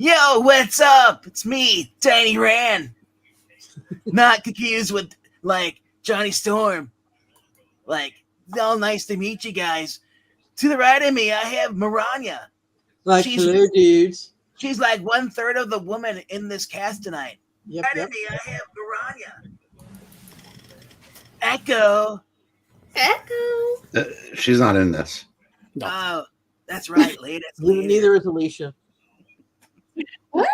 Yo, what's up? It's me, Tiny Ran. Not confused with, like, Johnny Storm. Like, all nice to meet you guys. To the right of me, I have Maranya. Like, hello, dudes. She's like 1/3 of the woman in this cast tonight. Yep. Right of me, I have Maranya. Echo. She's not in this. No. Oh, that's right. Later. Neither is Alicia. What?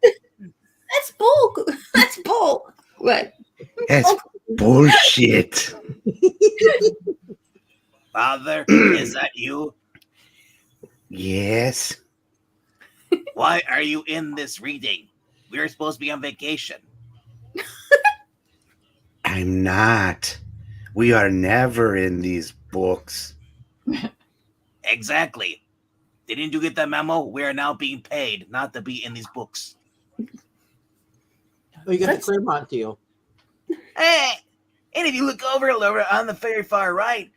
That's bull. That's bull. What? That's bullshit. Father, is that you? Yes. Why are you in this reading? We're supposed to be on vacation. I'm not. We are never in these books. Exactly. Didn't you get the memo? We are now being paid not to be in these books. Oh, you got the Claremont deal. Hey, and if you look over on the very far right,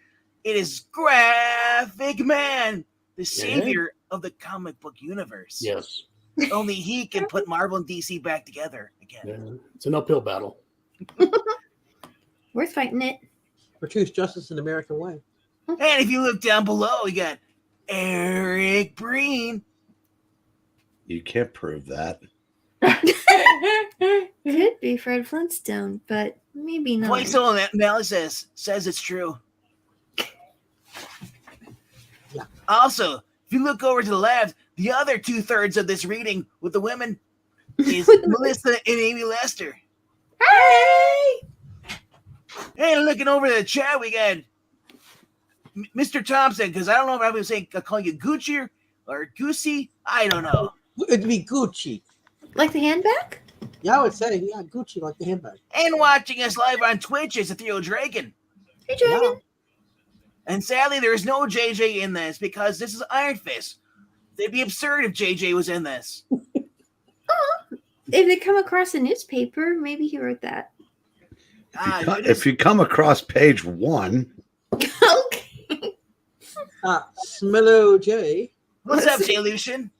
it is Graphic Man, the savior of the comic book universe. Yes. Only he can put Marvel and DC back together again. Yeah, it's an uphill battle. Worth fighting it. For truth, justice, and American way. And if you look down below, we got Eric Breen. You can't prove that. Could be Fred Flintstone, but maybe not. Voice analysis says it's true. Yeah. Also, if you look over to the left, the other 2/3 of this reading with the women is Melissa and Amy Lester. Hey! And looking over the chat, we got Mr. Thompson, because I don't know if I'm going to say calling you Gucci or Goosey. I don't know. It'd be Gucci. Like the handbag? Yeah, I would say, yeah, Gucci, like the handbag. And watching us live on Twitch is Ethereal Dragon. Hey, Dragon. Yeah. And sadly, there is no JJ in this because this is Iron Fist. It'd be absurd if JJ was in this. If they come across a newspaper, maybe he wrote that. If you come across page 1. Okay. Smello J. What's up, J. Lucian?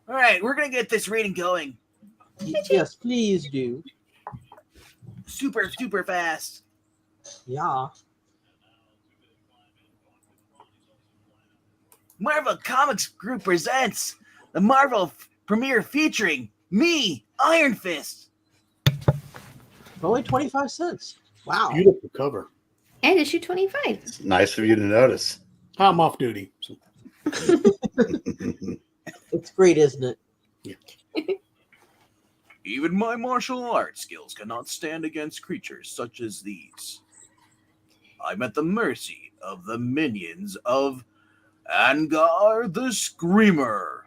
All right, we're going to get this reading going. Yes, please do. Super, super fast. Yeah. Marvel Comics Group presents the Marvel premiere featuring me, Iron Fist. Only 25 cents. Wow. Beautiful cover. And issue 25. It's nice of you to notice. I'm off duty. So. It's great, isn't it? Yeah. Even my martial arts skills cannot stand against creatures such as these. I'm at the mercy of the minions of Angar the Screamer.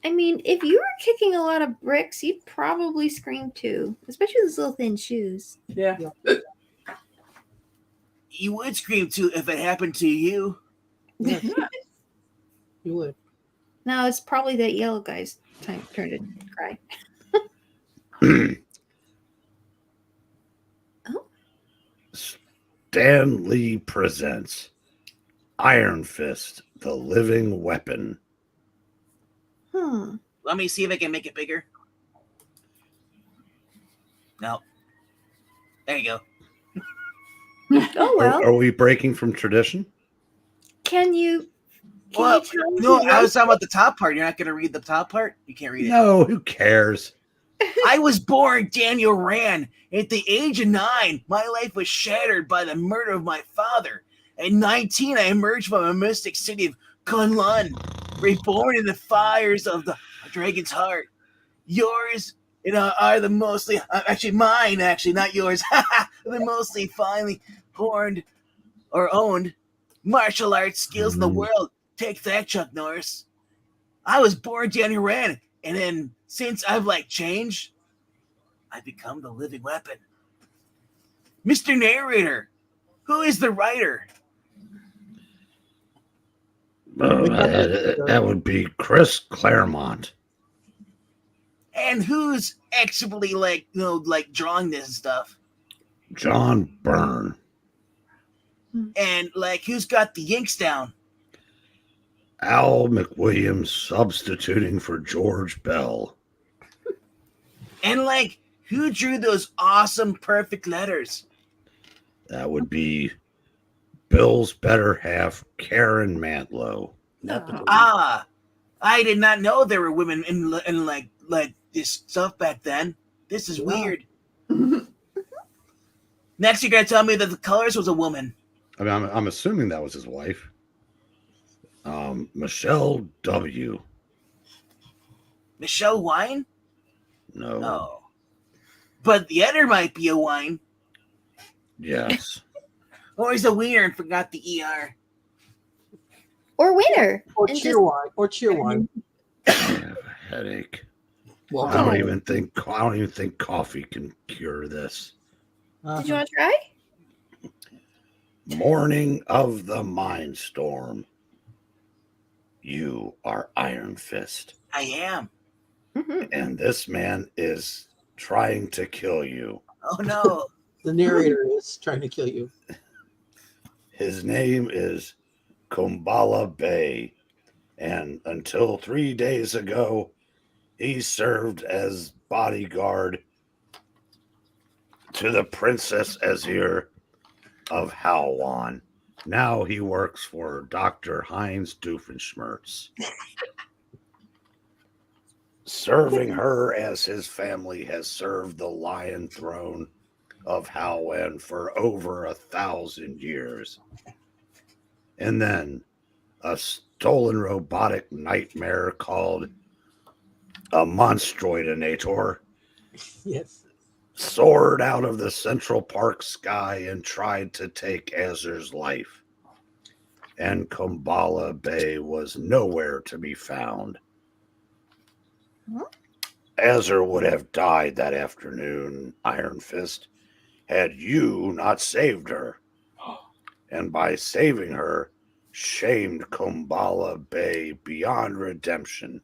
I mean, if you were kicking a lot of bricks, you'd probably scream too. Especially those little thin shoes. Yeah. You would scream too if it happened to you. Yeah. You would. No, it's probably that yellow guy's turn to cry. Oh. Stan Lee presents Iron Fist, the living weapon. Let me see if I can make it bigger. No. There you go. Oh, well. Are we breaking from tradition? Can you Well, tell me no, who I wrote was talking about the top part. You're not going to read the top part? You can't read it. No, who cares? I was born Daniel Rand. At the age of 9, my life was shattered by the murder of my father. At 19, I emerged from a mystic city of Kunlun, reborn in the fires of the dragon's heart. Yours are the mostly, mine, not yours, the mostly finely horned or owned martial arts skills in the world. Take that, Chuck Norris. I was born Daniel Rand, and then since I've changed, I've become the living weapon. Mr. Narrator, who is the writer? That would be Chris Claremont. And who's actually drawing this and stuff? John Byrne. And who's got the inks down? Al McWilliams substituting for George Bell. And like, who drew those awesome, perfect letters? That would be Bill's better half, Karen Mantlo. Nepotism. Ah, I did not know there were women in like this stuff back then. This is Yeah. weird. Next, you're gonna tell me that the Colors was a woman. I mean, I'm assuming that was his wife. Michelle W. Michelle Wine? No. No. But the other might be a wine. Yes. Or he's a wiener and forgot the ER. Or winner. Or And cheer just- wine. Or cheer wine. I have a headache. I Welcome. don't even think coffee can cure this. Did you want to try? Morning of the Mindstorm. You are Iron Fist, I am. Mhm. and this man is trying to kill you. Oh no. The narrator is trying to kill you. His name is Kumbala Bay, and until 3 days ago, he served as bodyguard to the Princess Azir of Halwan. Now he works for Dr. Heinz Doofenshmirtz, serving her as his family has served the Lion Throne of Halwan for over 1,000 years. And then a stolen robotic nightmare called a Monstroidinator Yes. soared out of the Central Park sky and tried to take Azur's life. And Kumbala Bay was nowhere to be found. Huh? Azur would have died that afternoon, Iron Fist, had you not saved her. And by saving her, shamed Kumbala Bay beyond redemption.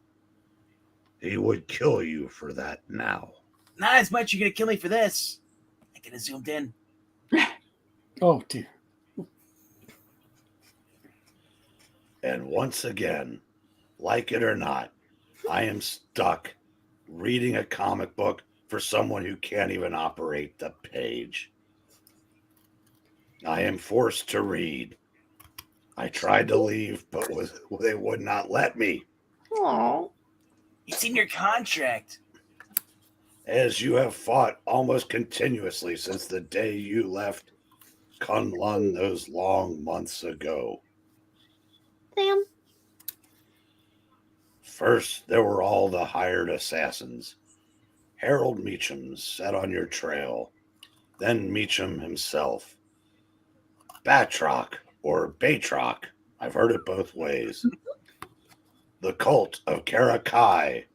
He would kill you for that now. Not as much you're gonna kill me for this. I could have zoomed in. Oh, dear. And once again, like it or not, I am stuck reading a comic book for someone who can't even operate the page. I am forced to read. I tried to leave, but they would not let me. Aw. It's in your contract. As you have fought almost continuously since the day you left Kunlun those long months ago. Sam. First, there were all the hired assassins. Harold Meacham set on your trail. Then Meacham himself. Batroc, or Batroc, I've heard it both ways. The cult of Karakai.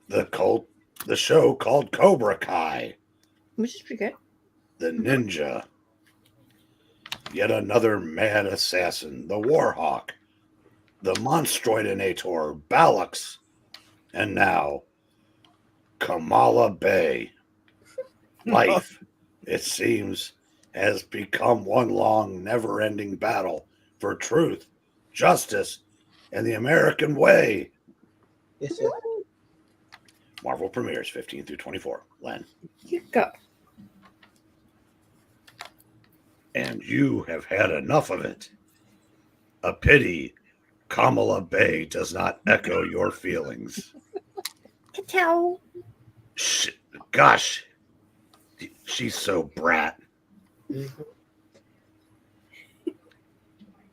The show called Cobra Kai. Which is pretty good. The ninja. Yet another mad assassin, the Warhawk. The Monstroidinator, Ballux. And now, Kamala Bay. Life, it seems, has become one long, never-ending battle for truth, justice, and the American way. Yes, yes. Marvel premieres 15 through 24. Len. You go. And you have had enough of it. A pity Kamala Bay does not echo your feelings. Ka-chow. Gosh, she's so brat. Mhm.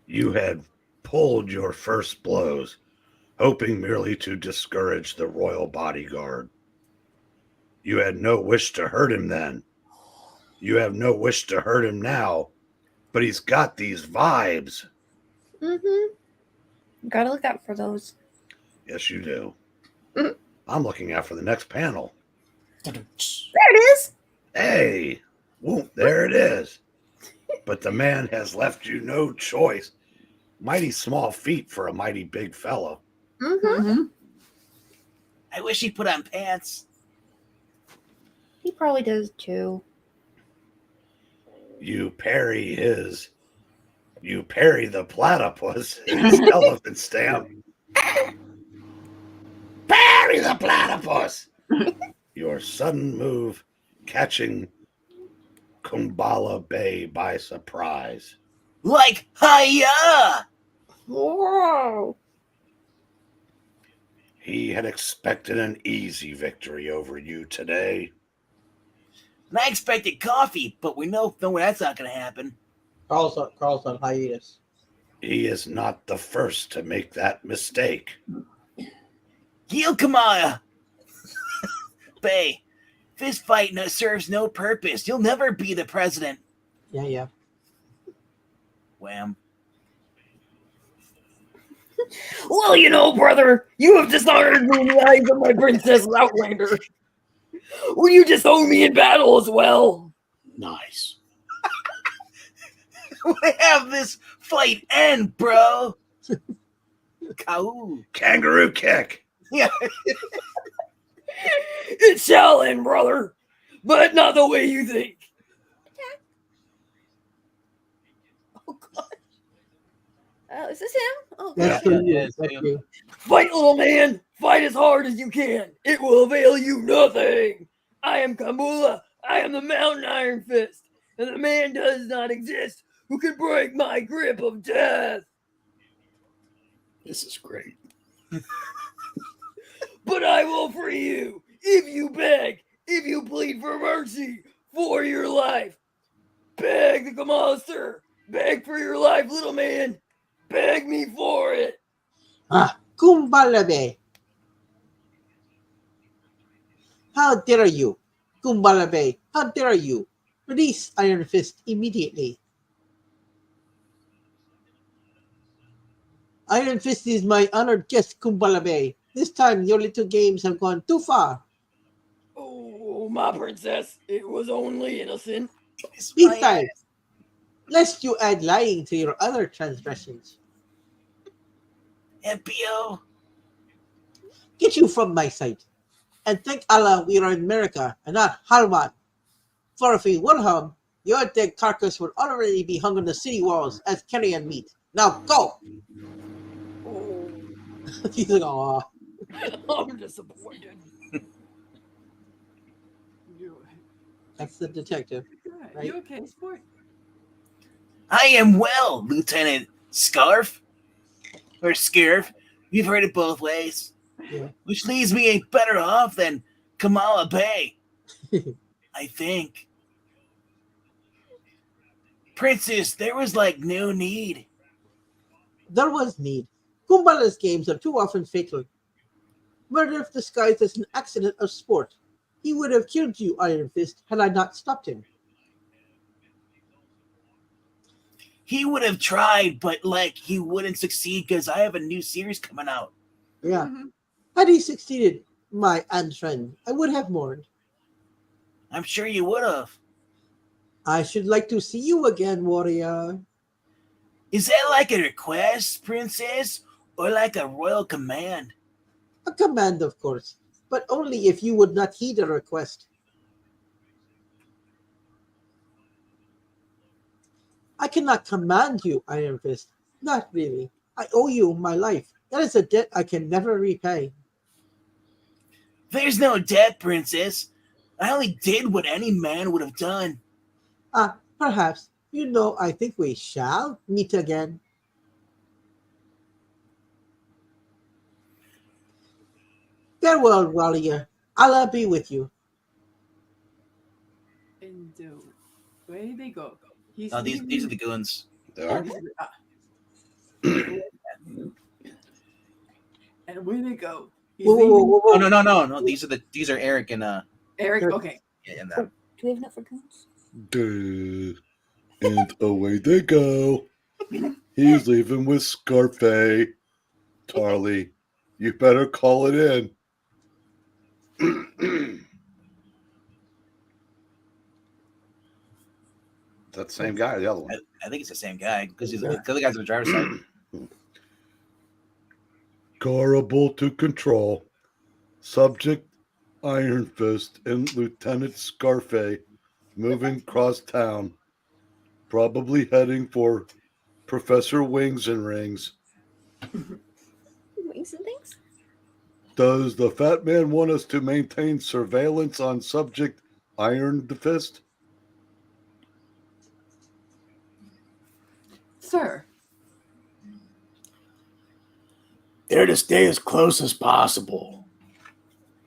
You had pulled your first blows, hoping merely to discourage the royal bodyguard. You had no wish to hurt him then. You have no wish to hurt him now, but he's got these vibes. Mm-hmm. Gotta look out for those. Yes, you do. Mhm. I'm looking out for the next panel. There it is. Hey, whoop, there it is. But the man has left you no choice. Mighty small feet for a mighty big fellow. Mm-hmm. I wish he put on pants. He probably does too. You parry his You parry the platypus. Skeleton stamp. Parry the platypus. Your sudden move catching Kumbala Bay by surprise. Like, hiya! Whoa! He had expected an easy victory over you today. And I expected coffee, but we know that's not going to happen. Carl's on hiatus. He is not the first to make that mistake. Heel Kamaya! Bay, fist fight serves no purpose. You'll never be the president. Yeah. Wham. Well, you know, brother, you have dishonored me in the eyes of my princess Outlander. Will you disown me in battle as well? Nice. We have this fight end, bro. Cow. Kangaroo kick. Yeah. It shall end, brother, but not the way you think. Oh God. Is this him? Oh, That's God. for you. Yeah, That's yeah. you. Fight, little man. Fight as hard as you can. It will avail you nothing. I am Kamula. I am the Mountain Iron Fist, and the man does not exist who can break my grip of death. This is great. But I will free you if you beg, if you plead for mercy for your life. Beg the monster. Beg for your life, little man. Beg me for it. Kumbalabe. How dare you? Kumbalabe, how dare you? Release Iron Fist immediately. Iron Fist is my honored guest, Kumbalabe. This time your little games have gone too far. Oh, my princess, it was only innocent. Besides, lest you add lying to your other transgressions. MPO. Get you from my sight. And thank Allah we are in America and not Harman. For if we were home, your dead carcass would already be hung on the city walls as carrion meat. Now go! Oh, He's like, aw. I'm disappointed. That's the detective. Right. You okay, sport? I am well, Lieutenant Scarfe. Or Scarfe. You've heard it both ways. Yeah. Which leaves me better off than Kamala Bay. I think. Princess, there was like no need. There was need. Kumbala's games are too often fatal. Murder if disguised as an accident of sport. He would have killed you, Iron Fist, had I not stopped him. He would have tried, but like he wouldn't succeed because I have a new series coming out. Yeah. Mhm. Had he succeeded, my aunt friend, I would have mourned. I'm sure you would have. I should like to see you again, warrior. Is that like a request, Princess? Or like a royal command? A command, of course, but only if you would not heed a request. I cannot command you, Iron Fist. Not really. I owe you my life. That is a debt I can never repay. There's no debt, Princess. I only did what any man would have done. Perhaps. You know, I think we shall meet again. Farewell, warrior. Allah be with you. And where did they go? He's No, these are the goons. There are. And where did they go? He's Whoa, whoa, leaving- whoa, whoa, Oh whoa. no. These are Eric and Eric, okay. and Do we have enough for goons? Duh. And away they go. He's leaving with Scarfe. Tarly, you better call it in. That same guy or the other one? I think it's the same guy because the other guy's on the driver's side. Garable to control. Subject Iron Fist and Lieutenant Scarfe moving across town. Probably heading for Professor Wings and Rings, Wings and things? does the fat man want us to maintain surveillance on subject Iron the Fist? Sir, They're to stay as close as possible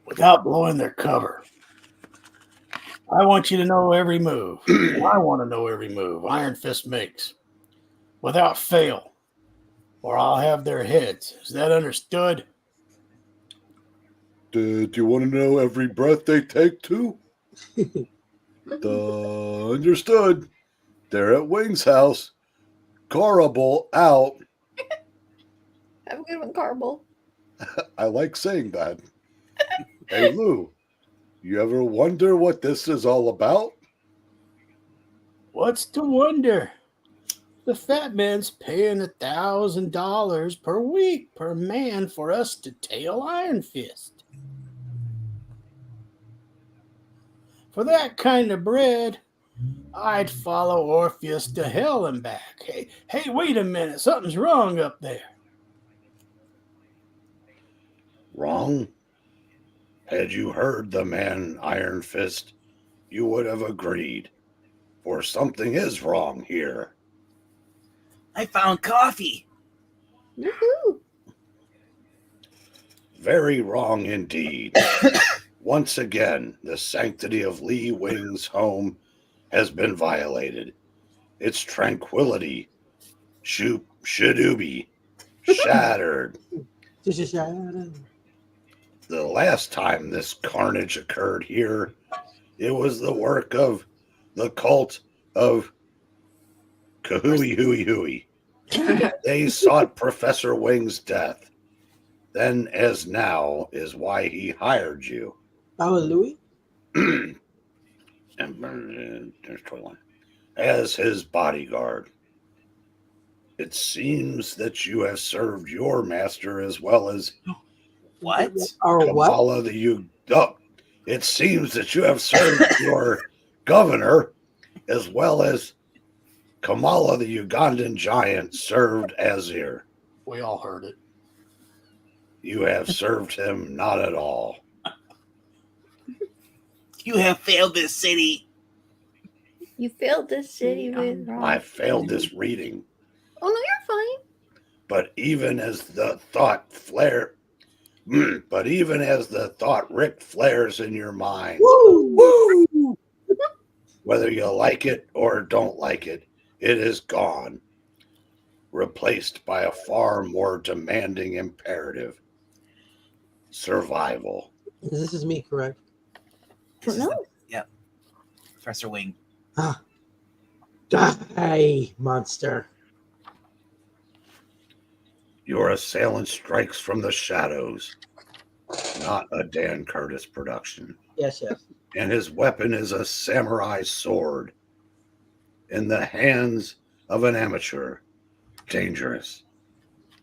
without blowing their cover. I want you to know every move. I want to know every move Iron Fist makes without fail, or I'll have their heads. Is that understood? Do you want to know every breath they take too? Understood. They're at Wings' house. Carable out. Have a good one, Carble. I like saying that. Hey, Lou, you ever wonder what this is all about? What's to wonder? The fat man's paying $1,000 per week per man for us to tail Iron Fist. For that kind of bread, I'd follow Orpheus to hell and back. Hey, wait a minute. Something's wrong up there. Wrong? Had you heard the man Iron Fist, you would have agreed. For something is wrong here. I found coffee. Woohoo! Very wrong indeed. Once again, the sanctity of Lee Wing's home has been violated. Its tranquility, shadooby, shattered. The last time this carnage occurred here, it was the work of the cult of Kahooey Hooey Hooey. They sought Professor Wing's death. Then, as now, is why he hired you. Louis? As his bodyguard. It seems that you have served your master as well as What? Or what? Kamala it seems that you have served your governor as well as Kamala the Ugandan giant served Azir. We all heard it. You have served him not at all. You have failed this city. You failed this city with wrong. I failed this reading. Oh, no, you're fine. But even as the thought Rick flares in your mind, Woo! whether you like it or don't like it, it is gone, replaced by a far more demanding imperative: survival. This is me, correct? No. Yep. Professor Wing. Die, monster. Your assailant strikes from the shadows, not a Dan Curtis production. Yes. And his weapon is a samurai sword. In the hands of an amateur, dangerous.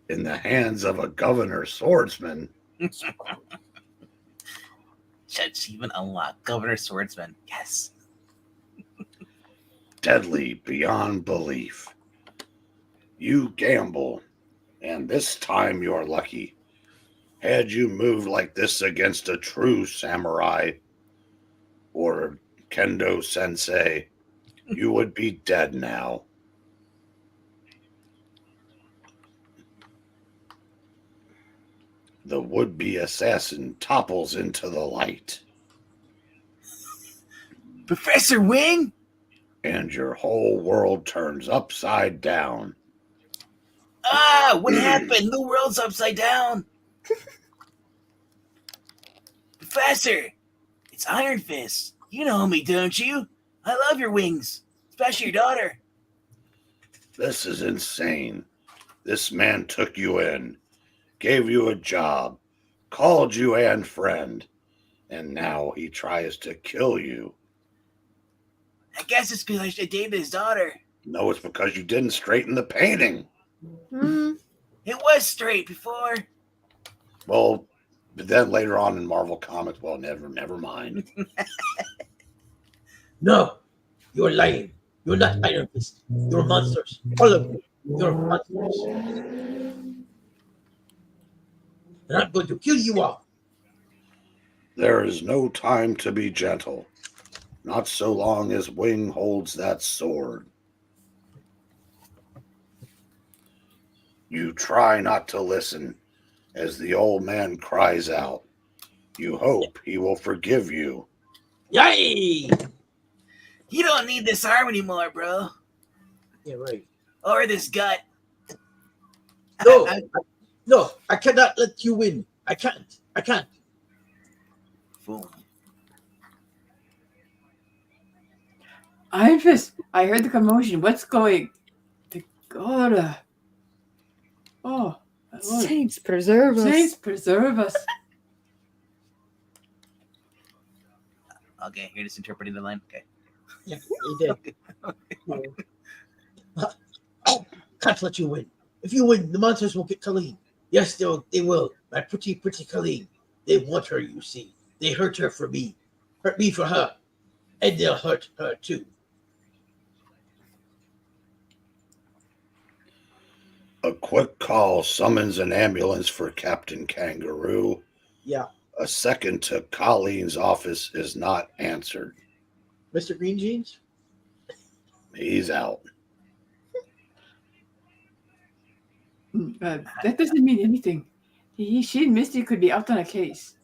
In the hands of a governor swordsman, Achievement unlocked. Governor Swordsman. Yes. deadly beyond belief. You gamble, and this time you're lucky. Had you moved like this against a true samurai or kendo sensei, you would be dead now. The would-be assassin topples into the light, Professor Wing? and your whole world turns upside down. Ah, what happened? The world's upside down. Professor, it's Iron Fist. You know me, don't you? I love your wings, especially your daughter. This is insane. This man took you in, gave you a job, called you and friend, and now he tries to kill you. I guess it's because I dated his daughter. No, it's because you didn't straighten the painting. It was straight before. Well, but then later on in Marvel Comics, well, never mind. No, you're lying. You're not Iron Fist. You're monsters. All of you. You're monsters. And I'm going to kill you all. There is no time to be gentle, not so long as Wing holds that sword. You try not to listen as the old man cries out. You hope he will forgive you. Yay! You don't need this arm anymore, bro. Yeah, right. Or this gut. No, I- no, I cannot let you win. I can't. Boom. Iron Fist, I heard the commotion. What's going? Dakota. Oh, Lord. Saints preserve us. Saints preserve us. Okay, you're just interpreting the line. Okay. Yeah, he did. Can't let you win. If you win, the monsters will get Colleen. Yes, they will. My pretty Colleen. They want her, you see. They hurt her for me. Hurt me for her. And they'll hurt her too. A quick call summons an ambulance for Captain Kangaroo. Yeah. A second to Colleen's office is not answered. Mr. Green Jeans? He's out. That doesn't mean anything. She and Misty could be out on a case.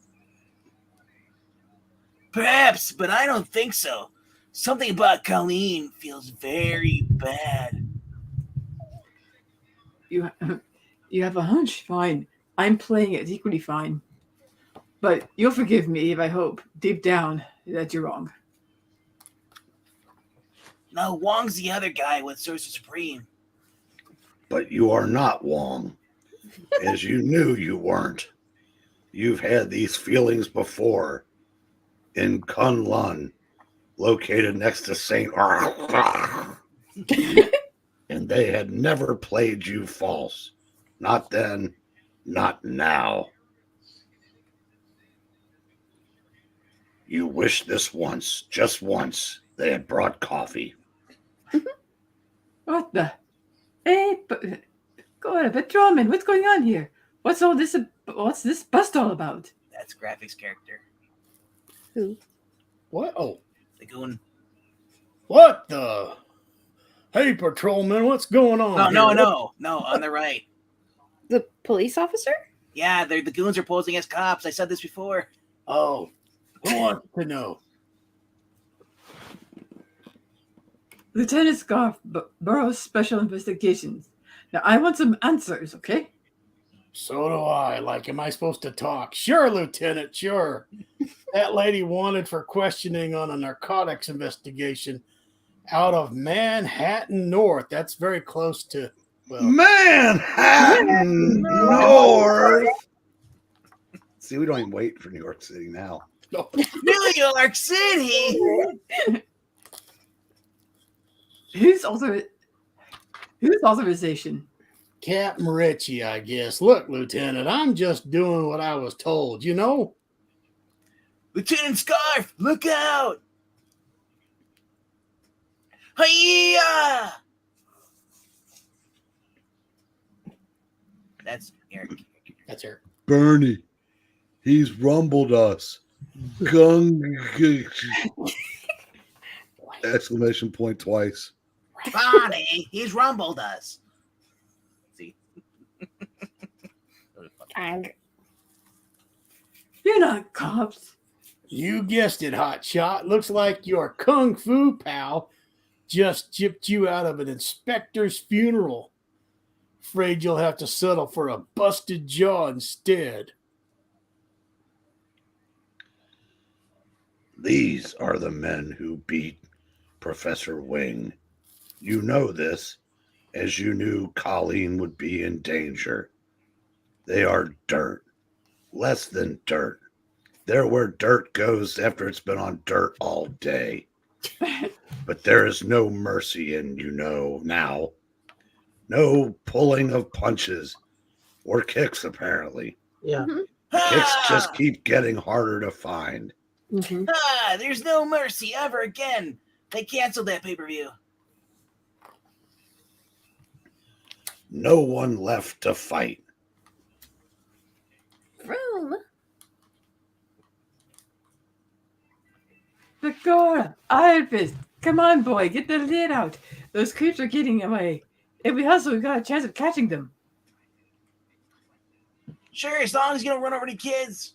Perhaps, but I don't think so. Something about Colleen feels very bad. You have a hunch? Fine. I'm playing it equally fine. But you'll forgive me if I hope, deep down, that you're wrong. No, Wong's the other guy with Sorcerer Supreme. But you are not Wong, as you knew you weren't. You've had these feelings before in Kunlun, located next to St. And they had never played you false. Not then, not now. You wished this once, just once, they had brought coffee. What the? Hey, but go on, Petroman, what's going on here? What's all this? What's this bust all about? That's Graphic's character. Who? What? Oh, The goon. what the? Hey, patrolman, what's going on? No, on the right. The police officer? Yeah, the goons are posing as cops. I said this before. Oh, who wants to know? Lieutenant Scarfe, Bureau Special Investigations. Now, I want some answers, okay? So do I. Like, am I supposed to talk? Sure, Lieutenant, sure. That lady wanted for questioning on a narcotics investigation out of Manhattan North. That's very close to, well, Manhattan North. See, we don't even wait for New York City now. no. New York City! Whose authorization? Captain Ritchie, I guess. Look, Lieutenant, I'm just doing what I was told, you know? Lieutenant Scarfe, look out! Hiya! That's Eric. That's her. Bernie, he's rumbled us. Gung. Exclamation point twice. Bonnie, he's rumbled us. See? You're not cops. You guessed it, hotshot. Looks like your kung fu pal just gypped you out of an inspector's funeral. Afraid you'll have to settle for a busted jaw instead. These are the men who beat Professor Wing. You know this, as you knew Colleen would be in danger. They are dirt. Less than dirt. They're where dirt goes after it's been on dirt all day. But there is no mercy in, you know, now. No pulling of punches or kicks, apparently. Yeah. Kicks just keep getting harder to find. Mm-hmm. There's no mercy ever again. They canceled that pay-per-view. No one left to fight. Vroom. The door! Iron Fist! Come on, boy, get the lid out. Those creeps are getting away. If we hustle, we got a chance of catching them. Sure, as long as you don't run over the kids.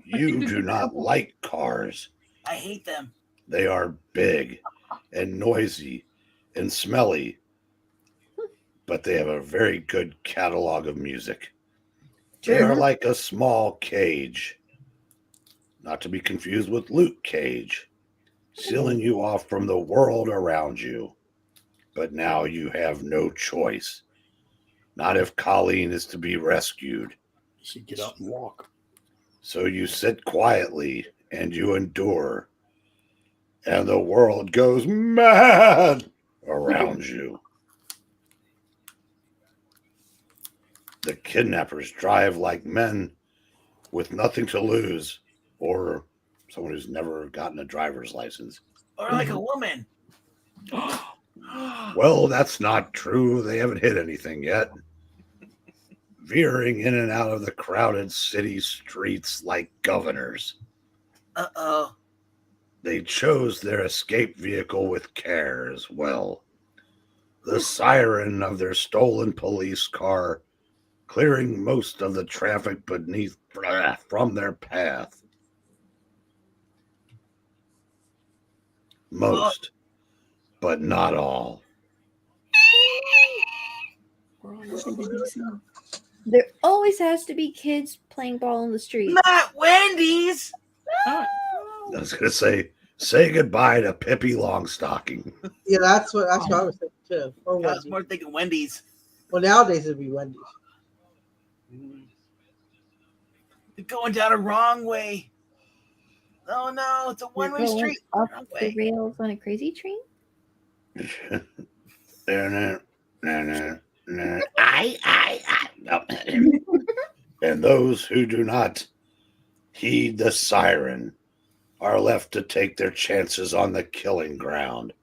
You do not like cars. I hate them. They are big and noisy and smelly, but they have a very good catalog of music. They are like a small cage, not to be confused with Luke Cage, sealing you off from the world around you. But now you have no choice. Not if Colleen is to be rescued. You should get up and walk. So you sit quietly and you endure. And the world goes mad around you. The kidnappers drive like men with nothing to lose, or someone who's never gotten a driver's license. Or like a woman. Well, that's not true. They haven't hit anything yet. Veering in and out of the crowded city streets like governors. Uh-oh. They chose their escape vehicle with care as well. The siren of their stolen police car clearing most of the traffic from their path. Most, but not all. There always has to be kids playing ball in the street. Not Wendy's. I was going to say goodbye to Pippi Longstocking. Yeah, that's what I was thinking too. Or I was Wendy's. more thinking Wendy's. Well, nowadays it'd be Wendy's. They're going down a wrong way. Oh no, it's a one-way You're going street. Off Wrong the way. rails on a crazy train? And those who do not heed the siren are left to take their chances on the killing ground.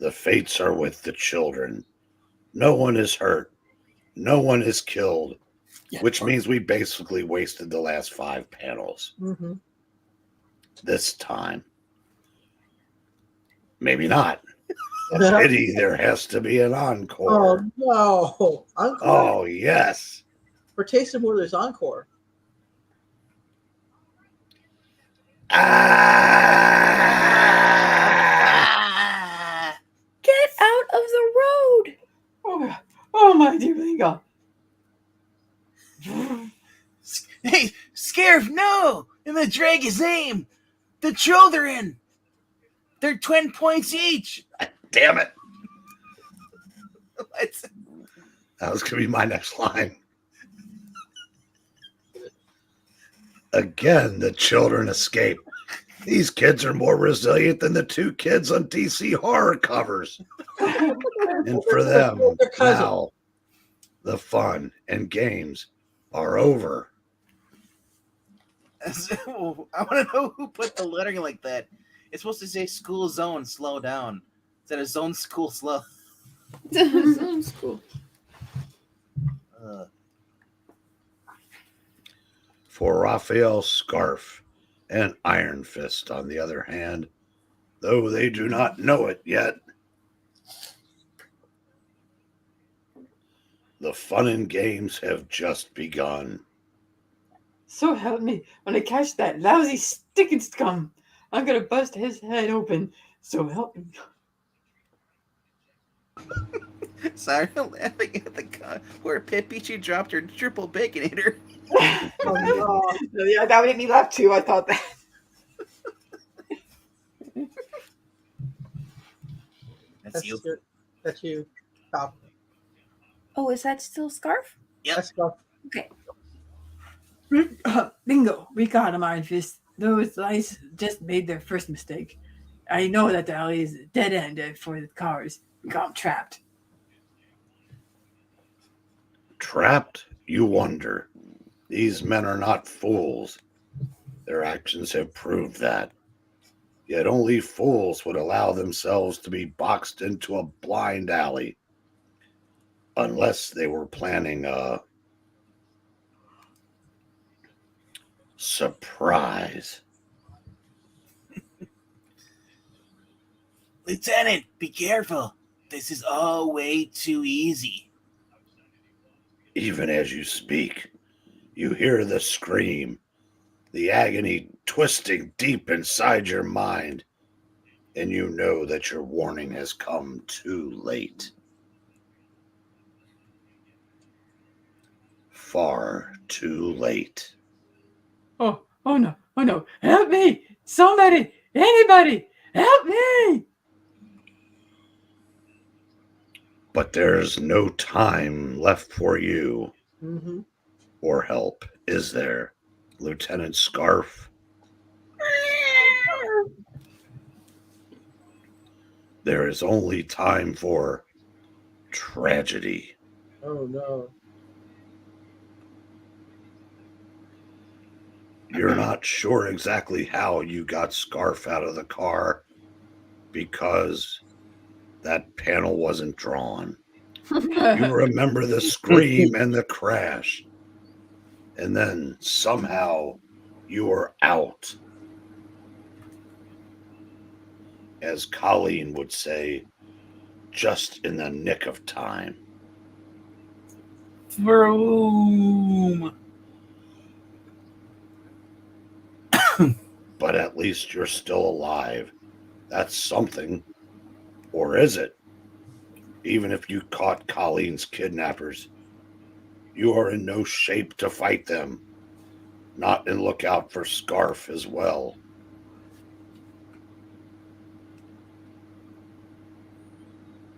The fates are with the children. No one is hurt. No one is killed, which means we basically wasted the last 5 panels. Mm-hmm. This time. Maybe not. Pity there has to be an encore. Oh no! Encore. Oh, yes. For Taste of War, there's encore. Ah! Get out of the road! Oh my dear Linga. Hey, Scarfe, no! In the dragon's name! The children! They're 10 points each! Damn it. What? That was going to be my next line. Again, the children escape. These kids are more resilient than the 2 kids on DC horror covers. And for them, now, the fun and games are over. I want to know who put the lettering like that. It's supposed to say school zone, slow down. Instead of zone school, slow. Sounds cool. For Raphael Scarfe and Iron Fist, on the other hand, though they do not know it yet, the fun and games have just begun. So help me, when I catch that lousy sticking scum, I'm gonna bust his head open. So help me. Sorry, I'm laughing at the guy. Poor Pippi, she dropped her triple baconator. Oh no! Yeah, that made me laugh too. I thought that. That's you. That's you. Stop. Oh, is that still Scarfe? Yep. Let's go. Okay. Bingo, we got him, Iron Fist. Those lights just made their first mistake. I know that the alley is a dead end for the cars. We got them trapped. Trapped, you wonder. These men are not fools. Their actions have proved that. Yet only fools would allow themselves to be boxed into a blind alley. Unless they were planning a surprise. Lieutenant, be careful. This is all way too easy. Even as you speak, you hear the scream, the agony twisting deep inside your mind, and you know that your warning has come too late. Far too late. Oh no, oh no. Help me! Somebody! Anybody! Help me! But there's no time left for you Mm-hmm. or help, is there, Lieutenant Scarfe? There is only time for tragedy. Oh no. You're not sure exactly how you got Scarfe out of the car because that panel wasn't drawn. You remember the scream and the crash. And then somehow you were out. As Colleen would say, just in the nick of time. Vroom. But at least you're still alive. That's something. Or is it? Even if you caught Colleen's kidnappers, you are in no shape to fight them. Not in lookout for Scarfe as well.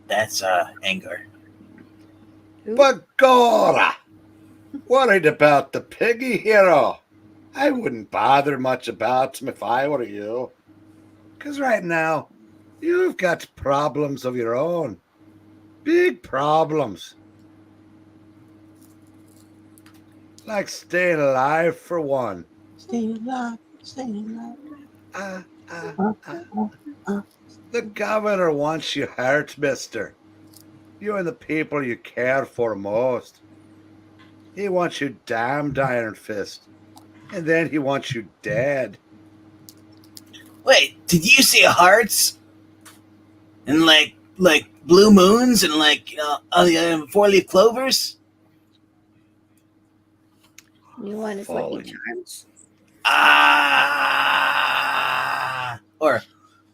That's Angar. Begorra! Worried about the piggy hero. I wouldn't bother much about him if I were you. 'Cause right now, you've got problems of your own. Big problems. Like staying alive for one. Staying alive, staying alive. The governor wants you hurt, mister. You and the people you care for most. He wants you damned, Iron Fist. And then he wants you dead. Wait, did you say hearts? And like blue moons and like four-leaf clovers? You want his Falling. lucky charms? Or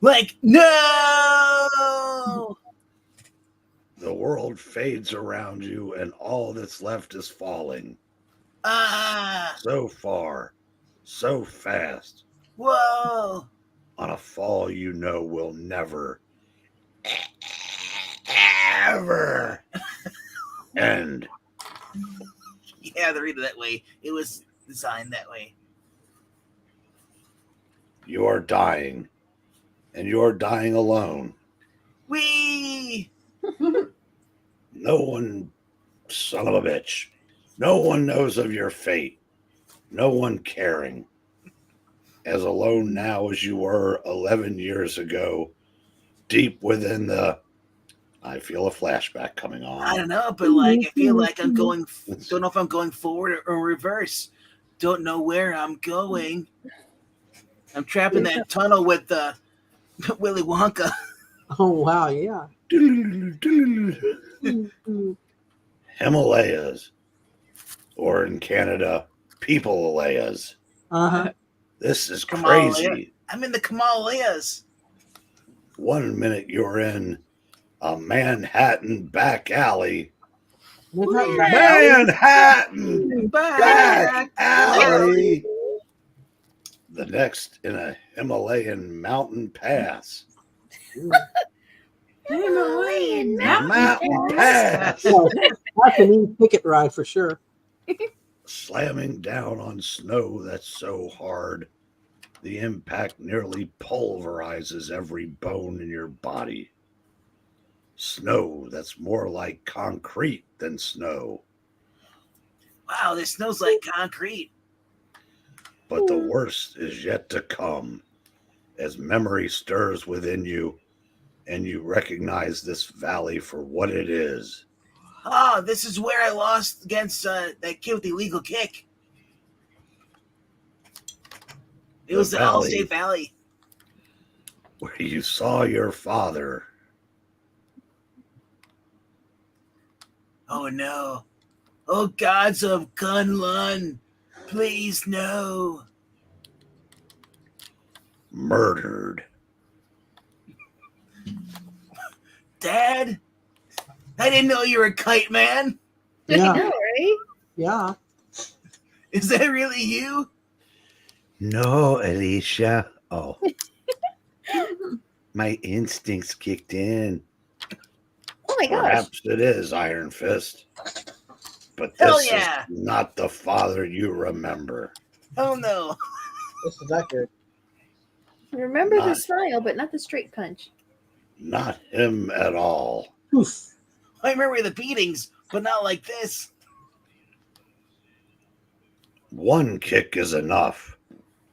like no. The world fades around you, and all that's left is falling. So far, so fast, Whoa. on a fall you know will never, ever end. Yeah, they read it that way. It was designed that way. You are dying, and you're dying alone. Wee. No one, son of a bitch, no one knows of your fate. No one caring. As alone now as you were 11 years ago, deep within the... I feel a flashback coming on. I don't know, but like I feel like I'm going. Don't know if I'm going forward or reverse. Don't know where I'm going. I'm trapped in that tunnel with Willy Wonka. Oh wow, yeah. Himalayas, or in Canada, People-alayas. Uh-huh. This is Kamalaya. crazy. I'm in the Himalayas. 1 minute you're in a Manhattan back alley. Manhattan back alley. The next in a Himalayan mountain pass. Himalayan Mountain pass. Well, that's an e-ticket ride for sure. Slamming down on snow that's so hard, the impact nearly pulverizes every bone in your body. Snow that's more like concrete than snow. Wow, this snows like concrete. But the worst is yet to come as memory stirs within you and you recognize this valley for what it is. Ah, this is where I lost against that kid with the illegal kick. It The was the valley. Allstate Valley. Where you saw your father. Oh no. Oh gods of Kunlun, please no. Murdered. Dad? I didn't know you were a kite man. I Yeah, know, right? yeah. Is that really you? No, Alicia. Oh. My instincts kicked in. Oh my gosh. Perhaps it is Iron Fist. But Hell this yeah. is not the father you remember. Oh no. This is accurate. Remember the Not- smile, but not the straight punch. Not him at all. Oof. I remember the beatings, but not like this. One kick is enough.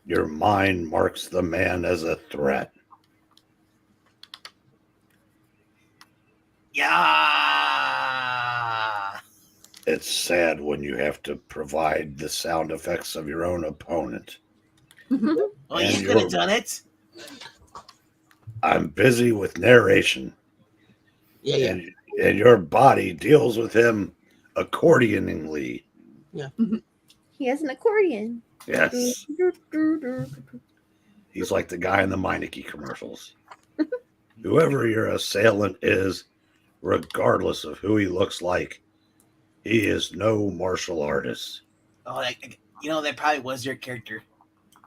Your mind marks the man as a threat. Yeah. It's sad when you have to provide the sound effects of your own opponent. Oh, And you could have done it. I'm busy with narration, Yeah, yeah. and your body deals with him accordioningly. He has an accordion. Yes, he's like the guy in the Meineke commercials. Whoever your assailant is, regardless of who he looks like, he is no martial artist. Oh, that probably was your character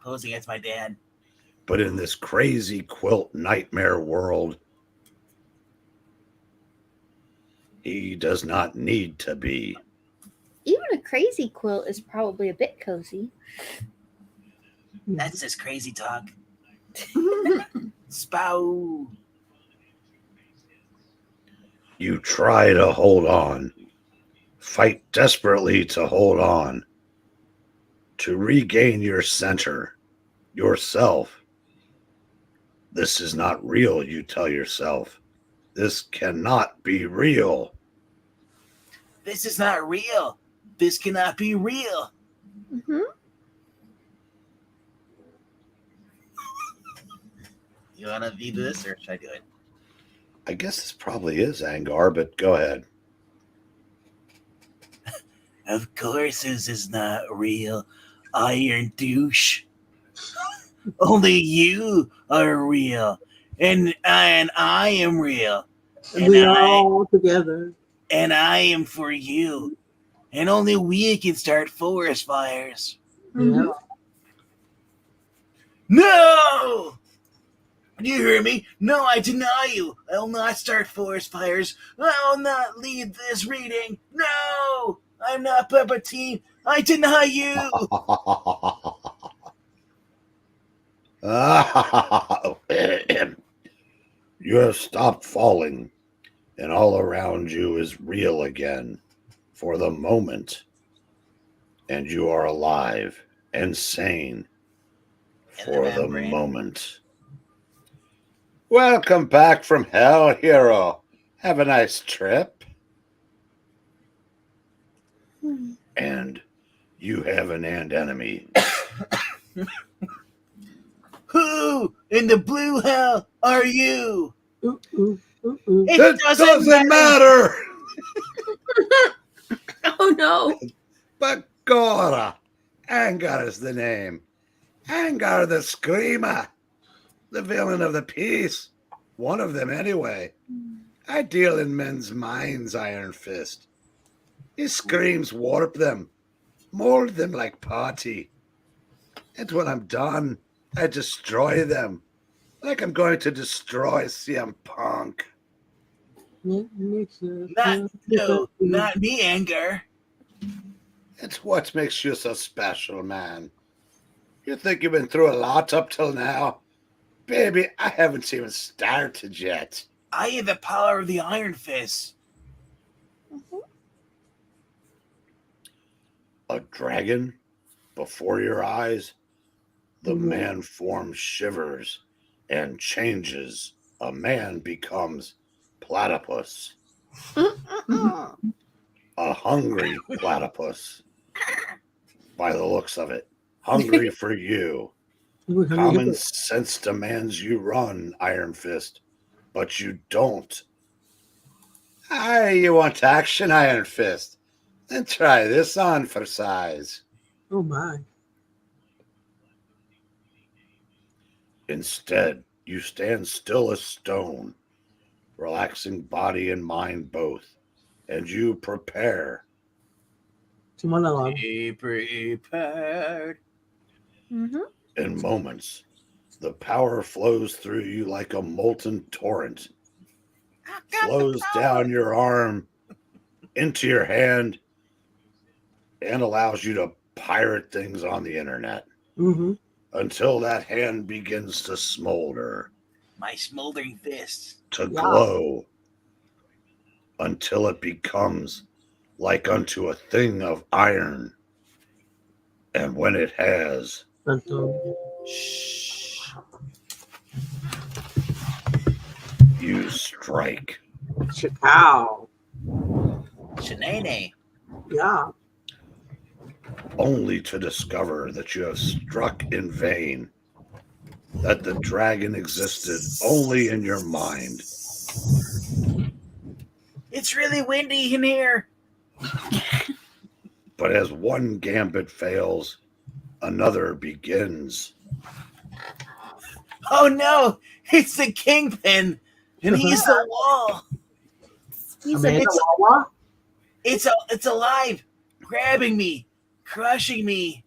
posing as my dad. But in this crazy quilt nightmare world, he does not need to be. Even a crazy quilt is probably a bit cozy. That's just crazy talk. Spow. You try to hold on, fight desperately to hold on, to regain your center, yourself. This is not real, you tell yourself. This cannot be real. This is not real. This cannot be real. Mm-hmm. You want to do this, or should I do it? I guess this probably is Angar, but go ahead. Of course this is not real, iron douche. Only you are real. And I am real. And we are all together. And I am for you. And only we can start forest fires. Yeah. No! Do you hear me? No, I deny you. I will not start forest fires. I will not lead this reading. No! I'm not Palpatine. I deny you. You have stopped falling, and all around you is real again for the moment. And you are alive and sane for the membrane. moment. Welcome back from hell, hero. Have a nice trip. And you have an enemy. Who in the blue hell are you? Ooh, ooh, ooh, ooh. It doesn't matter. Oh no. But Gora, Angar is the name. Angar the Screamer. The villain of the piece. One of them, anyway. I deal in men's minds, Iron Fist. His screams warp them, mold them like putty. And when I'm done, I destroy them, like I'm going to destroy CM Punk. Not me, Angar. It's what makes you so special, man. You think you've been through a lot up till now? Baby, I haven't even started yet. I have the power of the Iron Fist. A dragon before your eyes? The man form shivers and changes. A man becomes platypus. A hungry platypus, by the looks of it. Hungry for you. Common sense demands you run, Iron Fist, but you don't. Ah, you want action, Iron Fist? Then try this on for size. Oh my. Instead, you stand still as stone, relaxing body and mind both, and you prepare. To monologue. Be prepared. Mm-hmm. In moments, the power flows through you like a molten torrent, flows down your arm, into your hand, and allows you to pirate things on the internet Mm-hmm. until that hand begins to smolder, My smoldering fists. to Yeah. glow, until it becomes like unto a thing of iron. And when it has, Shh. you strike. Ow. Shenane. Yeah. Only to discover that you have struck in vain, that the dragon existed only in your mind. It's really windy in here. But as one gambit fails, another begins. Oh no! It's the kingpin, and he's the wall. It's alive, grabbing me, crushing me,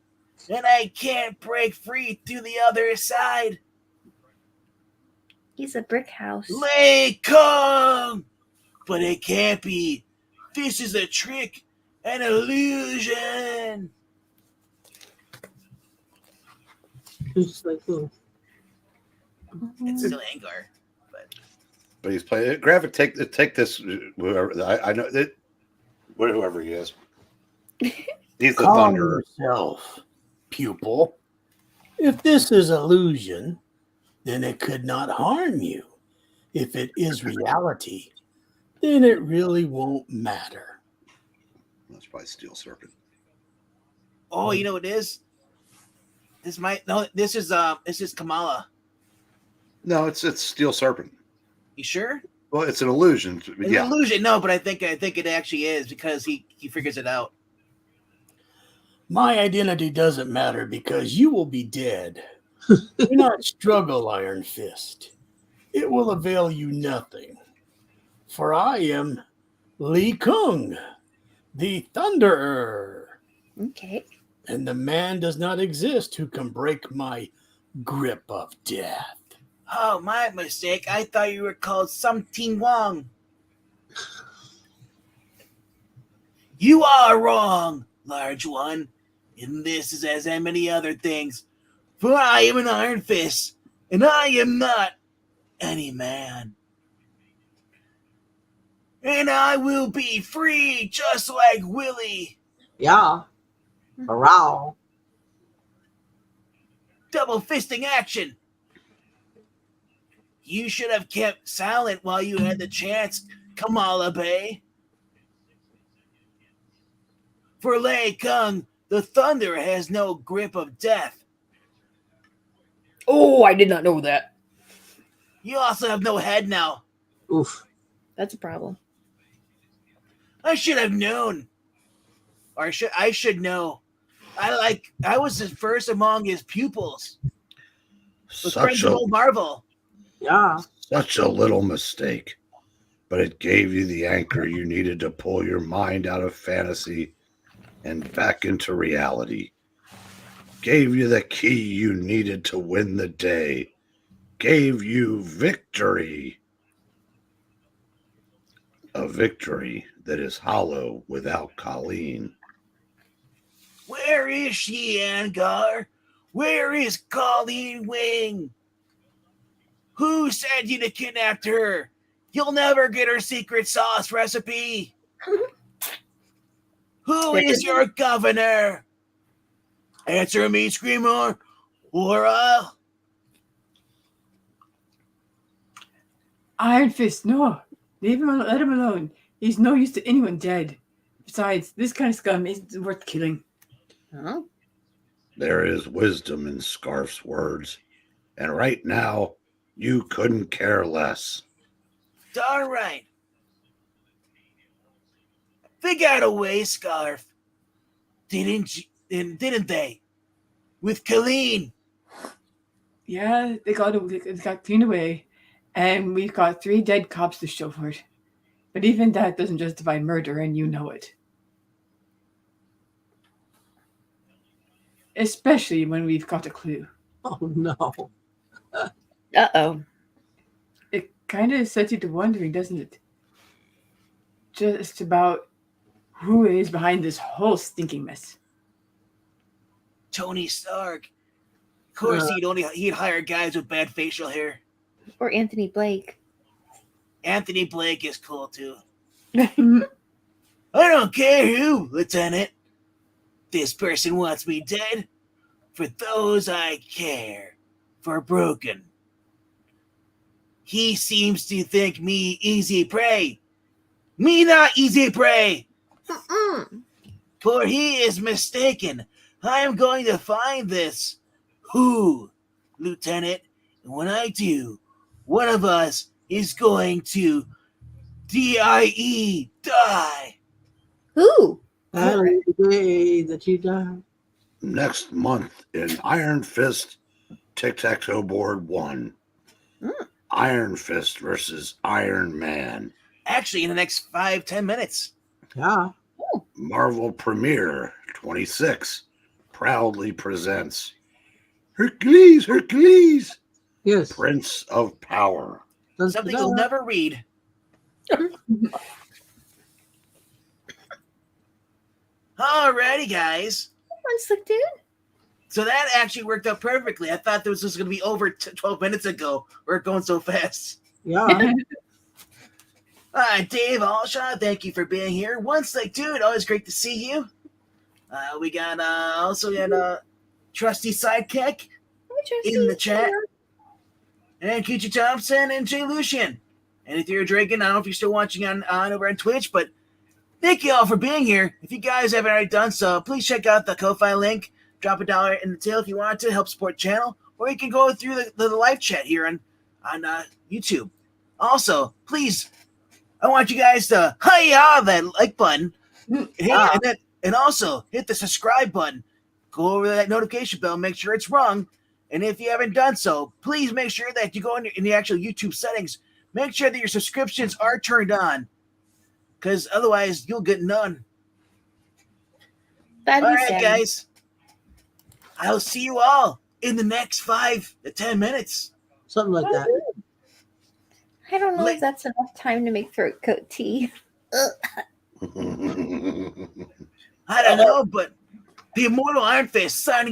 and I can't break free through the other side. He's a brick house. Lay Kong! But it can't be. This is a trick, an illusion. It's like, oh. It's still Angar. But he's playing it. Graphic, take this. Whoever I know that, whoever he is. He's the Calm Thunderer. yourself, pupil. If this is illusion, then it could not harm you. If it is reality, then it really won't matter. That's probably Steel Serpent. Oh, you know what it is? This is Kamala. No, it's Steel Serpent. You sure? Well, it's an illusion. It's Yeah. an illusion, no, but I think it actually is because he figures it out. My identity doesn't matter because you will be dead. Do not struggle, Iron Fist. It will avail you nothing. For I am Li Kung, the Thunderer. Okay. And the man does not exist who can break my grip of death. Oh, my mistake. I thought you were called something Wong. You are wrong, large one. And this is as many other things. For I am an Iron Fist, and I am not any man. And I will be free just like Willie. Yeah. Morale. Double fisting action. You should have kept silent while you had the chance, Kamala Bay. For Lei Kung, the Thunder has no grip of death. Oh, I did not know that. You also have no head now. Oof. That's a problem. I should have known. Or I should know. I was the first among his pupils. With friends of old Marvel. Yeah. Such a little mistake. But it gave you the anchor you needed to pull your mind out of fantasy and back into reality. Gave you the key you needed to win the day. Gave you victory. A victory that is hollow without Colleen. Where is she, Angar? Where is Colleen Wing? Who sent you to kidnap her? You'll never get her secret sauce recipe. Who is your governor? Answer me, Screamer, or I'll... Iron Fist, no. Leave him alone. Let him alone. He's no use to anyone dead. Besides, this kind of scum isn't worth killing. Huh? There is wisdom in Scarfe's words, and right now, you couldn't care less. All right. They got away, Scarfe. Didn't they? With Colleen. Yeah, they got cleaned away, and we've got 3 dead cops to show for it. But even that doesn't justify murder, and you know it. Especially when we've got a clue. Oh no. Uh-oh. It kind of sets you to wondering, doesn't it? Just about who is behind this whole stinking mess. Tony Stark. Of course, he'd hire guys with bad facial hair. Or Anthony Blake. Anthony Blake is cool too. I don't care who, Lieutenant. This person wants me dead. For those I care. For broken. He seems to think me easy prey. Me not easy prey. For he is mistaken. I am going to find this who, Lieutenant, and when I do, one of us is going to die. Who? And the day that you die. Next month in Iron Fist Tic-Tac-Toe Board 1. Iron Fist versus Iron Man. Actually, in the next 5-10 minutes. Yeah. Marvel Premiere 26 proudly presents Hercules, Yes. Prince of Power. Something you'll never read. Alrighty, guys. One slick dude. So that actually worked out perfectly. I thought this was going to be over 12 minutes ago. We're going so fast. Yeah. All right, Dave Alshaw, thank you for being here. One slick dude, always great to see you. We got trusty sidekick in the chat, and Kuchi Thompson and Jay Lucian. And if you're drinking, I don't know if you're still watching on over on Twitch, but thank you all for being here. If you guys haven't already done so, please check out the Ko-Fi link. Drop $1 in the tail if you want to help support the channel, or you can go through the live chat here on YouTube. Also, please, I want you guys to hi-ya that like button, and also hit the subscribe button. Go over that notification bell, make sure it's rung, and if you haven't done so, please make sure that you go in the actual YouTube settings. Make sure that your subscriptions are turned on, because otherwise you'll get none. All right, guys. I'll see you all in the next 5 to 10 minutes. Something like that. I don't know if that's enough time to make throat coat tea. I don't know, but the Immortal Iron Fist signing